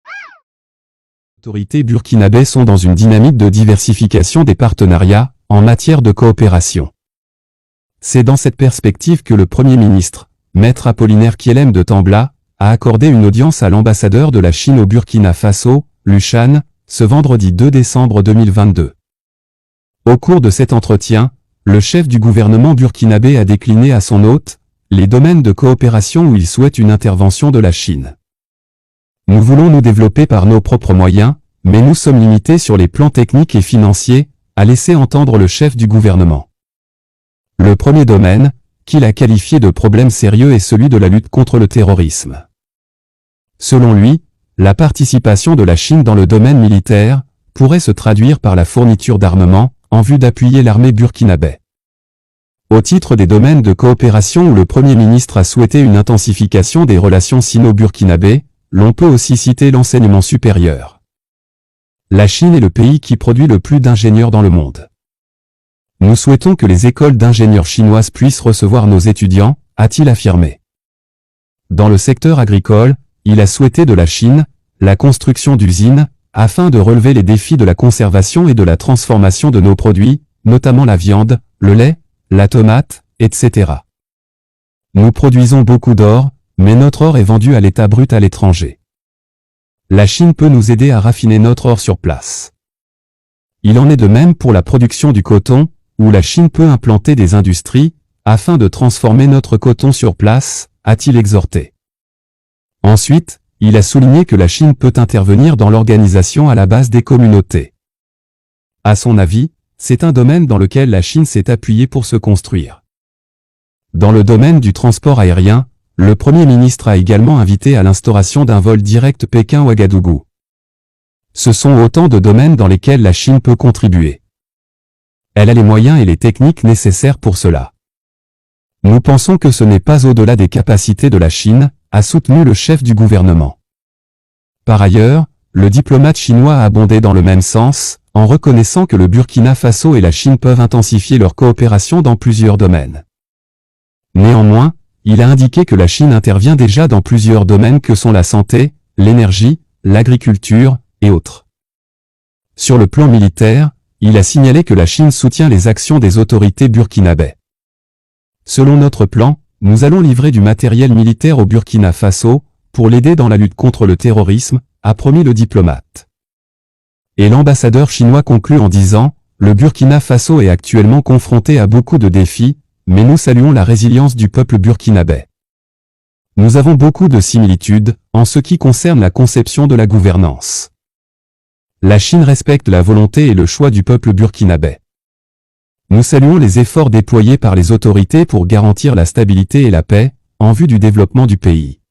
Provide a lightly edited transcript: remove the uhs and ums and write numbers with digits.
Les autorités burkinabées sont dans une dynamique de diversification des partenariats en matière de coopération. C'est dans cette perspective que le Premier ministre, Maître Apollinaire Kielem de Tambla, a accordé une audience à l'ambassadeur de la Chine au Burkina Faso, Lushan, ce vendredi 2 décembre 2022. Au cours de cet entretien, le chef du gouvernement burkinabé a décliné à son hôte les domaines de coopération où il souhaite une intervention de la Chine. Nous voulons nous développer par nos propres moyens, mais nous sommes limités sur les plans techniques et financiers, a laissé entendre le chef du gouvernement. Le premier domaine, qu'il a qualifié de problème sérieux, est celui de la lutte contre le terrorisme. Selon lui, la participation de la Chine dans le domaine militaire pourrait se traduire par la fourniture d'armements en vue d'appuyer l'armée burkinabé. Au titre des domaines de coopération où le Premier ministre a souhaité une intensification des relations sino-burkinabées, l'on peut aussi citer l'enseignement supérieur. La Chine est le pays qui produit le plus d'ingénieurs dans le monde. Nous souhaitons que les écoles d'ingénieurs chinoises puissent recevoir nos étudiants, a-t-il affirmé. Dans le secteur agricole, il a souhaité de la Chine la construction d'usines, afin de relever les défis de la conservation et de la transformation de nos produits, notamment la viande, le lait, la tomate, etc. Nous produisons beaucoup d'or, mais notre or est vendu à l'état brut à l'étranger. La Chine peut nous aider à raffiner notre or sur place. Il en est de même pour la production du coton, où la Chine peut implanter des industries, afin de transformer notre coton sur place, a-t-il exhorté. Ensuite, il a souligné que la Chine peut intervenir dans l'organisation à la base des communautés. À son avis, c'est un domaine dans lequel la Chine s'est appuyée pour se construire. Dans le domaine du transport aérien, le Premier ministre a également invité à l'instauration d'un vol direct Pékin-Ouagadougou. Ce sont autant de domaines dans lesquels la Chine peut contribuer. Elle a les moyens et les techniques nécessaires pour cela. Nous pensons que ce n'est pas au-delà des capacités de la Chine, a soutenu le chef du gouvernement. Par ailleurs, le diplomate chinois a abondé dans le même sens, en reconnaissant que le Burkina Faso et la Chine peuvent intensifier leur coopération dans plusieurs domaines. Néanmoins, il a indiqué que la Chine intervient déjà dans plusieurs domaines que sont la santé, l'énergie, l'agriculture, et autres. Sur le plan militaire, il a signalé que la Chine soutient les actions des autorités burkinabées. Selon notre plan, nous allons livrer du matériel militaire au Burkina Faso, pour l'aider dans la lutte contre le terrorisme, a promis le diplomate. Et l'ambassadeur chinois conclut en disant, le Burkina Faso est actuellement confronté à beaucoup de défis, mais nous saluons la résilience du peuple burkinabé. Nous avons beaucoup de similitudes, en ce qui concerne la conception de la gouvernance. La Chine respecte la volonté et le choix du peuple burkinabé. Nous saluons les efforts déployés par les autorités pour garantir la stabilité et la paix, en vue du développement du pays.